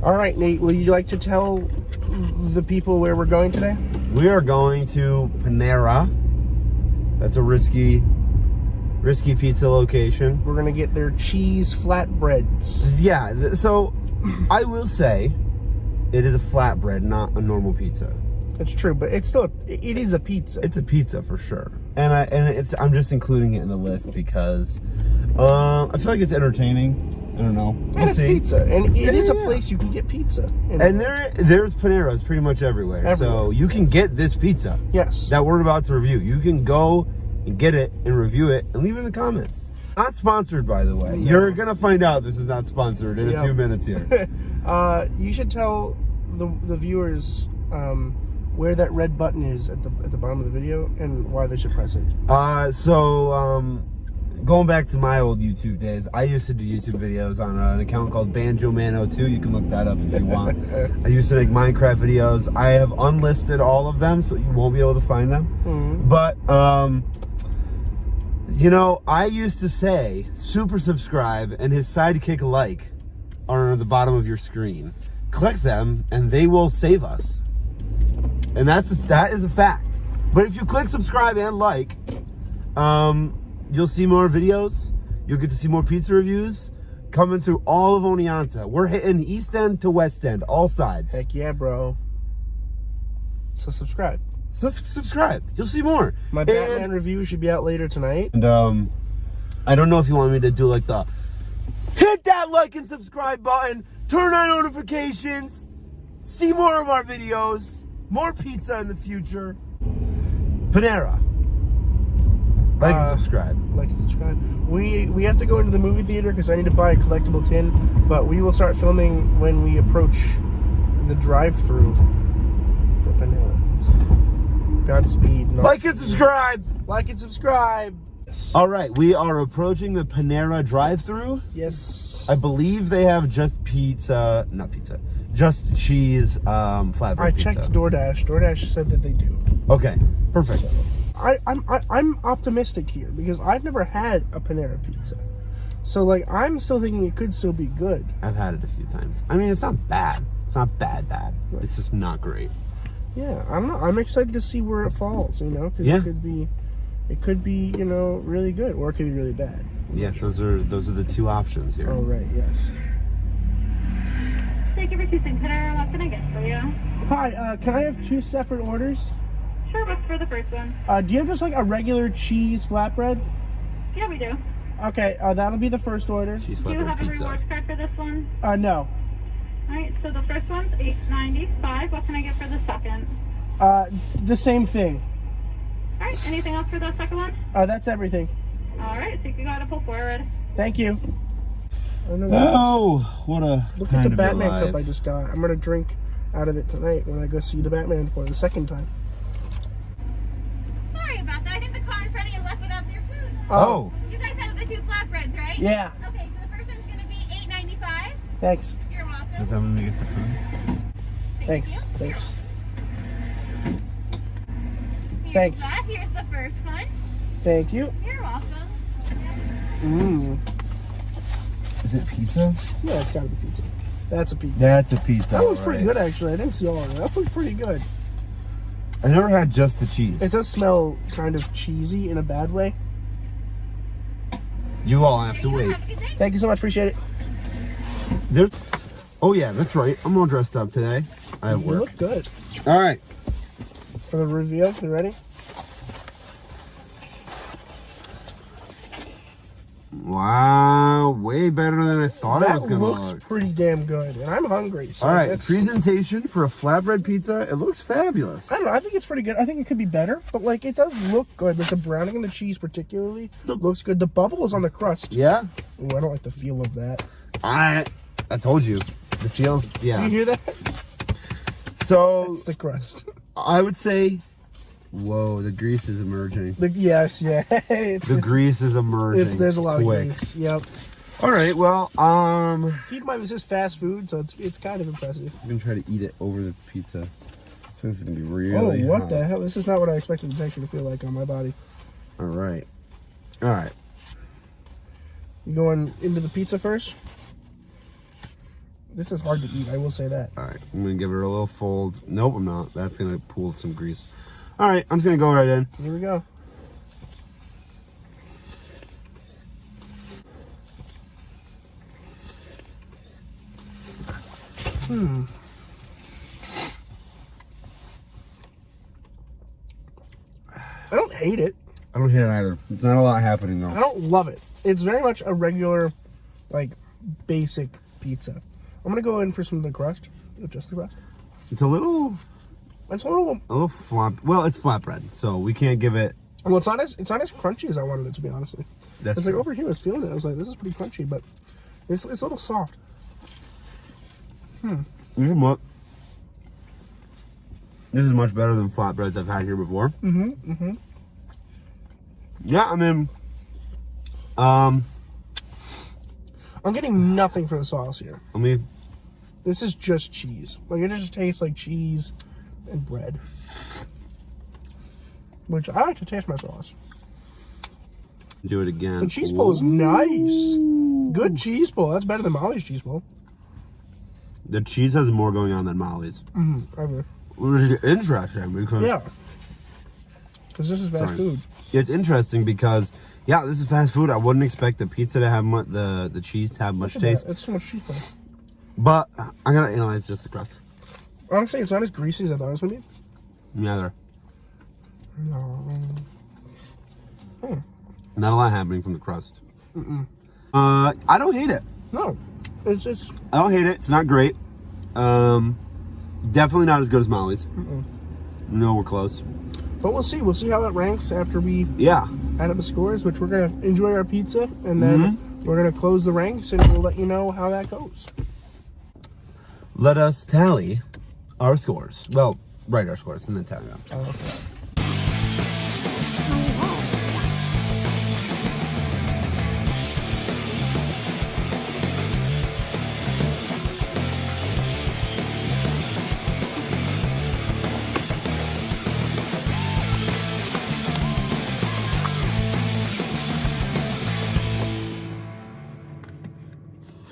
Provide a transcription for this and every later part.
All right, Nate, would you like to tell the people where we're going today? We are going to Panera. That's a risky pizza location. We're going to get their cheese flatbreads. Yeah, so I will say it is a flatbread, not a normal pizza. That's true, but it is a pizza. It's a pizza for sure. And I'm just including it in the list because I feel like it's entertaining. I don't know. We'll see. Pizza, and it is a place you can get pizza. And there's Paneras pretty much everywhere. So you can get this pizza. Yes. That we're about to review. You can go and get it and review it and leave it in the comments. Not sponsored, by the way. No. You're gonna find out this is not sponsored in a few minutes here. You should tell the viewers where that red button is at the bottom of the video and why they should press it. Going back to my old YouTube days, I used to do YouTube videos on an account called BanjoMan02. You can look that up if you want. I used to make Minecraft videos. I have unlisted all of them, so you won't be able to find them. Mm-hmm. But, you know, I used to say super subscribe and his sidekick like are on the bottom of your screen. Click them and they will save us. And that is a fact. But if you click subscribe and like, you'll see more videos. You'll get to see more pizza reviews coming through all of Oneonta. We're hitting East End to West End, all sides. Heck yeah, bro. So subscribe. Subscribe. You'll see more. My Batman review should be out later tonight. And I don't know if you want me to do like the hit that like and subscribe button, turn on notifications, see more of our videos, more pizza in the future. Panera. Like and subscribe. Like and subscribe. We have to go into the movie theater because I need to buy a collectible tin, but we will start filming when we approach the drive-thru for Panera. So, Godspeed. Like and subscribe. Like and subscribe. All right, we are approaching the Panera drive-thru. Yes. I believe they have just just cheese flatbread I pizza. checked DoorDash. DoorDash said that they do. Okay, perfect. So, I'm optimistic here because I've never had a Panera pizza, so like I'm still thinking it could still be good. I've had it a few times. I mean, it's not bad. It's not bad. Right. It's just not great. Yeah, I'm excited to see where it falls. You know, because it could be you know really good or it could be really bad. Yeah, those are the two options here. Oh right, yes. Thank you for choosing Panera. What can I get for you? Hi, can I have 2 separate orders? Sure, what's for the first one? Do you have just like a regular cheese flatbread? Yeah, we do. Okay, that'll be the first order. Cheese Do you flatbread have a pizza. rewards card for this one? No. Alright, so the first one's $8.95. What can I get for the second? The same thing. Alright, anything else for the second one? That's everything. Alright, so you can go ahead and pull forward. Thank you. Oh, what a Look at the Batman cup I just got. I'm gonna drink out of it tonight when I go see the Batman for the second time. Sorry about that. I think the car in front of you left without your food. Oh. You guys have the 2 flatbreads, right? Yeah. Okay, so the first one's going to be $8.95. Thanks. You're welcome. Does that mean we get the food? Thanks. You. Thanks. Here's Thanks. that. Here's the first one. Thank you. You're welcome. Mmm. Is it pizza? Yeah, it's gotta be pizza. That's a pizza. That's a pizza. That looks pretty good actually. I didn't see all of it. That looked pretty good. I never had just the cheese. It does smell kind of cheesy in a bad way. You all have to There you wait. go. Have a good day. Thank you so much. Appreciate it. Oh yeah, that's right. I'm all dressed up today. I have You work. look good. All right. For the reveal, you ready? Wow, way better than I thought it was That gonna looks look. pretty damn good, and I'm hungry. So All right, that's- presentation for a flatbread pizza. It looks fabulous. I don't know. I think it's pretty good. I think it could be better, but like it does look good. Like the browning and the cheese, particularly, looks good. The bubble is on the crust. Yeah, Ooh, I don't like the feel of that. I told you, the feels. Do Yeah. you hear that? So It's the crust. I would say, whoa, the grease is emerging. Yes, yeah. It's, Grease is emerging. there's a lot quick. of grease. Yep. All right, well, Keep in mind this is fast food, so it's kind of impressive. I'm gonna try to eat it over the pizza. This is gonna be really. Oh, what hot. the hell? This is not what I expected the texture to feel like on my body. All right. All right. You going into the pizza first? This is hard to eat, I will say that. All right, I'm gonna give her a little fold. Nope, I'm not. That's gonna pool some grease. All right, I'm just gonna go right in. Here we go. I don't hate it. I don't hate it either. It's not a lot happening I though. don't love it. It's very much a regular, like, basic pizza. I'm gonna go in for some of the crust. Just the crust. It's a little It's a little. flop. Well, it's flatbread, so we can't give it. Well, it's not as crunchy as I wanted it to be, honestly. That's It's like true. over here, I was feeling it. I was like, this is pretty crunchy, but it's a little soft. You know what? This is much better than flatbreads I've had here before. Yeah, I mean, I'm getting nothing for the sauce here. I mean, This is just cheese. Like, it just tastes like cheese and bread. Which I like to taste my sauce. do it again. The cheese bowl is nice. Good cheese bowl. That's better than Molly's cheese bowl. The cheese has more going on than Molly's. Ever. Which is interesting because Yeah. Because this is fast Sorry. food. it's interesting because this is fast food. I wouldn't expect the pizza to have the cheese to have much Look at taste, that. It's so much cheese bowl. but I gotta analyze just the crust. Honestly, it's not as greasy as I thought it was going to be. Neither. No. Not a lot happening from the crust. I don't hate it. No. It's I don't hate it. It's not great. Definitely not as good as Molly's. No, we're close. but we'll see. We'll see how it ranks after we Yeah. add up the scores, which we're going to enjoy our pizza, and then we're going to close the ranks, and we'll let you know how that goes. Let us tally our scores. Well, write our scores and then tally them.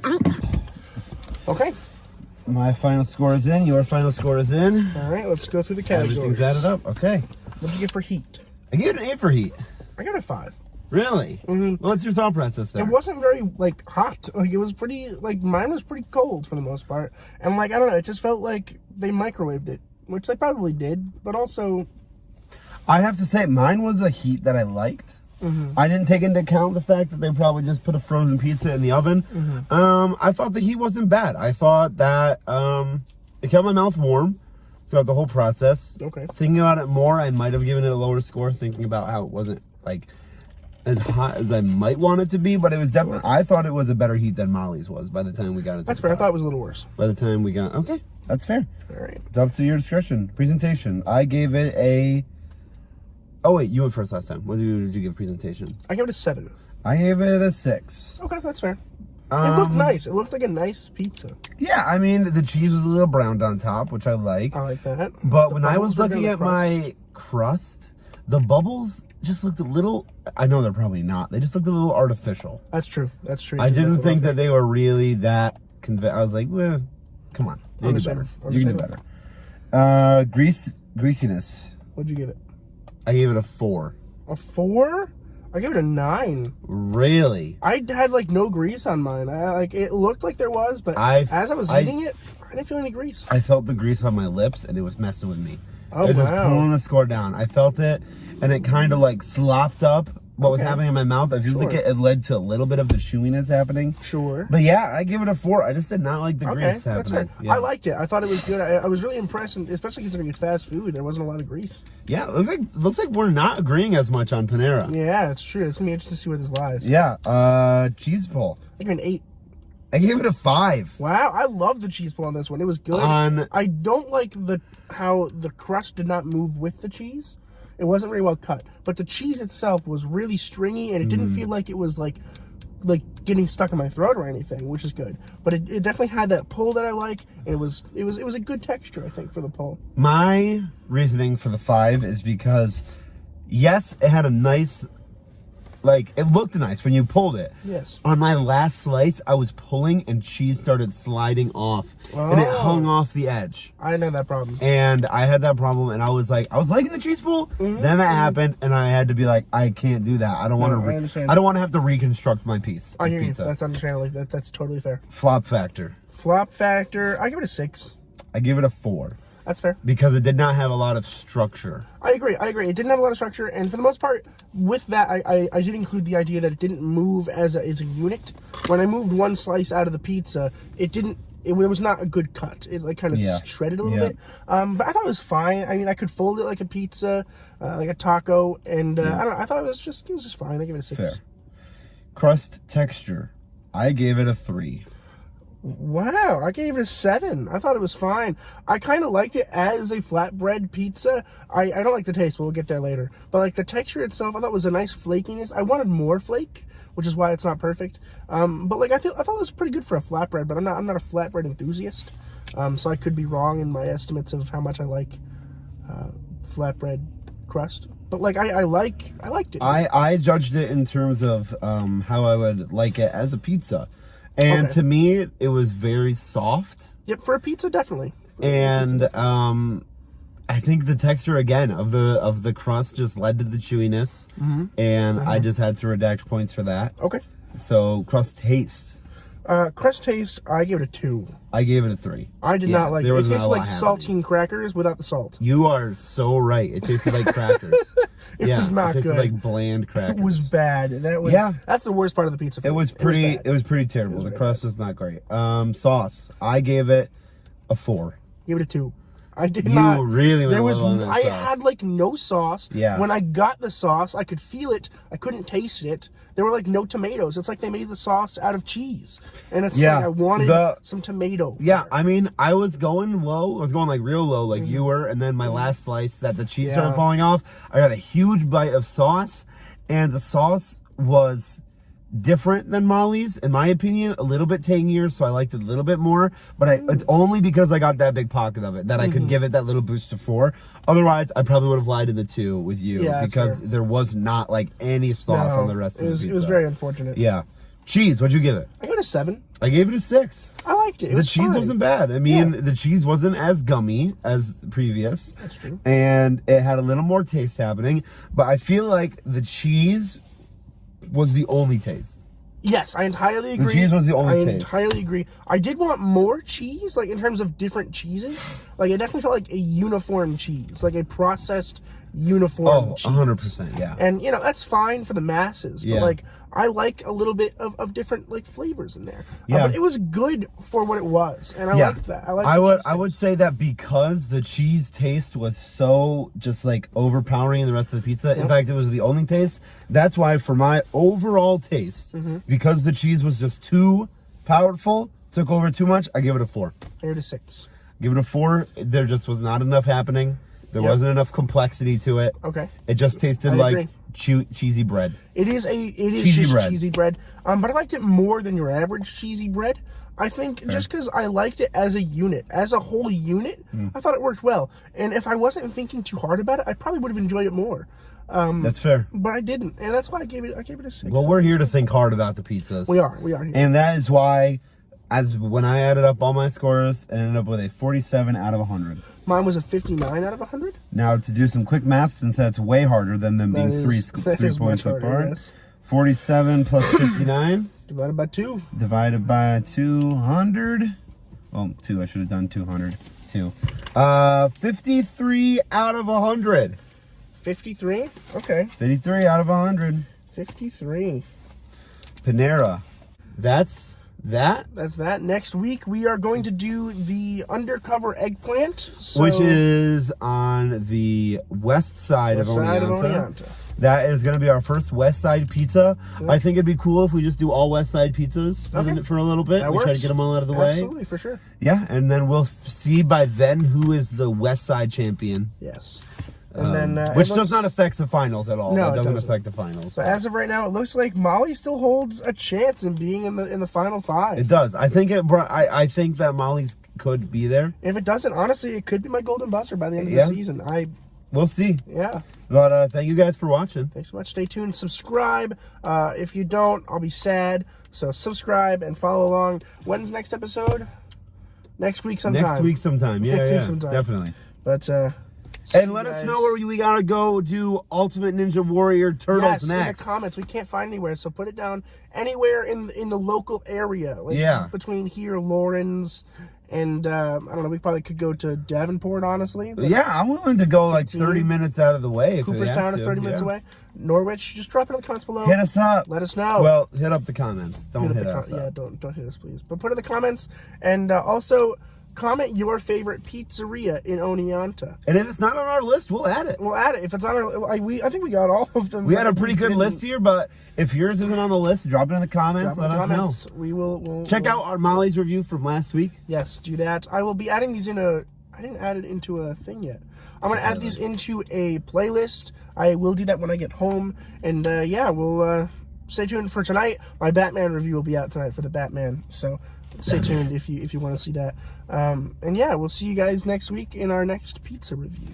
Okay. Okay. My final score is in. Your final score is in. All right, let's go through the categories. Everything's added up. Okay. What'd you get for heat? I gave it an 8 for heat. I got a 5. Really? What's your thought process there? It wasn't very, like, hot. Like, it was pretty, like, mine was pretty cold for the most part. And, like, I don't know, it just felt like they microwaved it, which they probably did, but also... I have to say, mine was a heat that I liked. I didn't take into account the fact that they probably just put a frozen pizza in the oven. I thought the heat wasn't bad. I thought that it kept my mouth warm throughout the whole process. Okay. Thinking about it more, I might have given it a lower score, thinking about how it wasn't, like, as hot as I might want it to be, but it was definitely, I thought it was a better heat than Molly's was by the time we got it. That's fair. I thought it was a little worse. By the time we got, okay, that's fair. All right. It's up to your discretion. Presentation. I gave it a, oh wait, you went first last time. What did you give presentation? I gave it a 7. I gave it a 6. Okay, that's fair. It looked nice. It looked like a nice pizza. Yeah, I mean, the cheese was a little browned on top, which I like. I like that. But The when I bubbles was were looking gonna at crust. my crust, the bubbles just looked a little, I know they're probably not, they just looked a little artificial. That's true. That's true. I didn't think that they were really that I was like, well, come on. You can do better. You can do better. Greasiness. What'd you give it? I gave it a 4. A 4? I gave it a 9. Really? I had like no grease on mine. It looked like there was, but as I was eating it, I didn't feel any grease. I felt the grease on my lips, and it was messing with me. Oh, it was just wow. pulling the score down. I felt it, and it kind of like slopped up what was Okay. happening in my mouth. I feel like Sure. it led to a little bit of the chewiness happening. Sure. But yeah, I give it a 4. I just did not like the Okay, grease that's fair. happening. Yeah. I liked it. I thought it was good. I was really impressed, and especially considering it's fast food. There wasn't a lot of grease. Yeah, it looks like we're not agreeing as much on Panera. Yeah, it's true. It's gonna be interesting to see where this lies. Yeah, cheese pull. I gave it an 8. I gave it a 5. Wow, I love the cheese pull on this one. It was good. I don't like how the crust did not move with the cheese. It wasn't very well cut, but the cheese itself was really stringy, and it didn't feel like it was like getting stuck in my throat or anything, which is good. But it definitely had that pull that I like, and it was a good texture, I think, for the pull. My reasoning for the 5 is because, yes, it had a nice like, it looked nice when you pulled it. Yes. On my last slice, I was pulling and cheese started sliding off. And it hung off the edge. I know that problem. And I had that problem, and I was liking the cheese pull. Then that happened, and I had to be like, I can't do that. I don't want to. I don't want to have to reconstruct my piece. I hear you. Pizza. That's understandable. That's totally fair. Flop factor. Flop factor. I give it a 6. I give it a 4 That's fair. because it did not have a lot of structure. I agree. It didn't have a lot of structure, and for the most part, with that, I did include the idea that it didn't move as a unit. When I moved one slice out of the pizza, it didn't. It was not a good cut. It like kind of shredded a little bit. But I thought it was fine. I mean, I could fold it like a pizza, like a taco, and I don't know. I thought it was just fine. I give it a 6. Fair. Crust texture. I gave it a 3. Wow, I gave it a 7. I thought it was fine. I kind of liked it as a flatbread pizza. I don't like the taste, but we'll get there later. But like the texture itself, I thought was a nice flakiness. I wanted more flake, which is why it's not perfect. But like I thought it was pretty good for a flatbread. But I'm not a flatbread enthusiast, so I could be wrong in my estimates of how much I like flatbread crust. But like I liked it. I judged it in terms of how I would like it as a pizza. And to me, it was very soft. Yep, for a pizza, definitely. And I think the texture again of the crust just led to the chewiness, and I just had to redact points for that. Okay. So crust taste. Crust taste, I give it a 2. I gave it a 3. I did not like it. It tasted like saltine saltine crackers without the salt. You are so right. It tasted like crackers. It was not it tasted good. like bland crackers. It was bad. That's the worst part of the pizza. It was pretty. It was pretty terrible. The crust was not great. Sauce. I gave it a 4. Give it a 2. I did not. You really went there was. on that I sauce. had like no sauce. Yeah. When I got the sauce, I could feel it. I couldn't taste it. There were like no tomatoes. It's like they made the sauce out of cheese, and it's like I wanted some tomato. Yeah, I mean, I was going low. I was going like real low, like you were, and then my last slice that the cheese started falling off. I got a huge bite of sauce, and the sauce was different than Molly's, in my opinion, a little bit tangier, so I liked it a little bit more, but it's only because I got that big pocket of it that I could give it that little boost to 4. Otherwise, I probably would have lied to the 2 with you because there was not like any sauce on the rest of the pizza. It was very unfortunate. Yeah. Cheese, what'd you give it? I gave it a 7. I gave it a 6. I liked it. The cheese wasn't bad. I mean, the cheese wasn't as gummy as the previous. That's true. And it had a little more taste happening, but I feel like the cheese was the only taste. Yes, I entirely agree. The cheese was the only taste. I entirely agree. I did want more cheese, like in terms of different cheeses. Like it definitely felt like a uniform cheese, like a processed uniform cheese. 100%, yeah. And you know, that's fine for the masses, but like I like a little bit of different like flavors in there. Yeah. But it was good for what it was, and I liked that. I would say that because the cheese taste was so just like overpowering in the rest of the pizza. In fact, it was the only taste. That's why for my overall taste, because the cheese was just too powerful, took over too much, I give it a 4. I give it a 6. Give it a 4. There just was not enough happening. There wasn't enough complexity to it. Okay. It just tasted like cheesy bread. It is cheesy bread. But I liked it more than your average cheesy bread. I think just because I liked it as a unit, as a whole unit, I thought it worked well. And if I wasn't thinking too hard about it, I probably would have enjoyed it more. That's fair. But I didn't, and that's why I gave it a 6. Well, we're here to think hard about the pizzas. We are here. And that is why, when I added up all my scores, it ended up with a 47 out of 100. Mine was a 59 out of 100. Now, to do some quick math, since that's way harder than them being three points apart, yes. 47 plus 59. Divided by 2. Divided by 200. Well, 2, I should have done 200. 2. 53 out of 100. 53? Okay. 53 out of 100. 53. Panera. That's that. That's that. Next week, we are going to do the undercover eggplant. Which is on the west side of Oneonta. That is going to be our first West Side pizza. Yep. I think it'd be cool if we just do all West Side pizzas for a little bit. We try to get them all out of the way. Absolutely, for sure. Yeah, and then we'll see by then who is the West Side champion. Yes. And then, which does not affect the finals at all. No, it doesn't affect the finals. But as of right now, it looks like Molly still holds a chance in being in the final 5. It does. I think I think that Molly's could be there. If it doesn't, honestly, it could be my golden buzzer by the end of the season. We'll see. Yeah. But thank you guys for watching. Thanks so much. Stay tuned. Subscribe. If you don't, I'll be sad. So subscribe and follow along. When's next episode? Next week sometime. Next week sometime. Yeah, Next yeah, week sometime. Definitely. But and let us know where we gotta go do Ultimate Ninja Warrior Turtles yes, next. in the comments. We can't find anywhere, so put it down anywhere in the local area. Like between here, Lawrence, and I don't know. We probably could go to Davenport, honestly. Yeah, I'm willing to go like 30 minutes out of the way. Cooperstown is 30 minutes away. Norwich, just drop it in the comments below. Hit us up. Let us know. Well, hit up the comments. Don't hit us up. Yeah, don't hit us, please. But put in the comments, and also comment your favorite pizzeria in Oneonta. And if it's not on our list, we'll add it. We'll add it. If it's on our, I think we got all of them. We had a pretty good list here, but if yours isn't on the list, drop it in the comments. Let us know. We will. We'll check out our Molly's review from last week. Yes, do that. I will be adding these in a. I didn't add it into a thing yet. I'm gonna add these into a playlist. I will do that when I get home. And yeah, we'll stay tuned for tonight. My Batman review will be out tonight for the Batman. So stay tuned if you want to see that. And yeah, we'll see you guys next week in our next pizza review.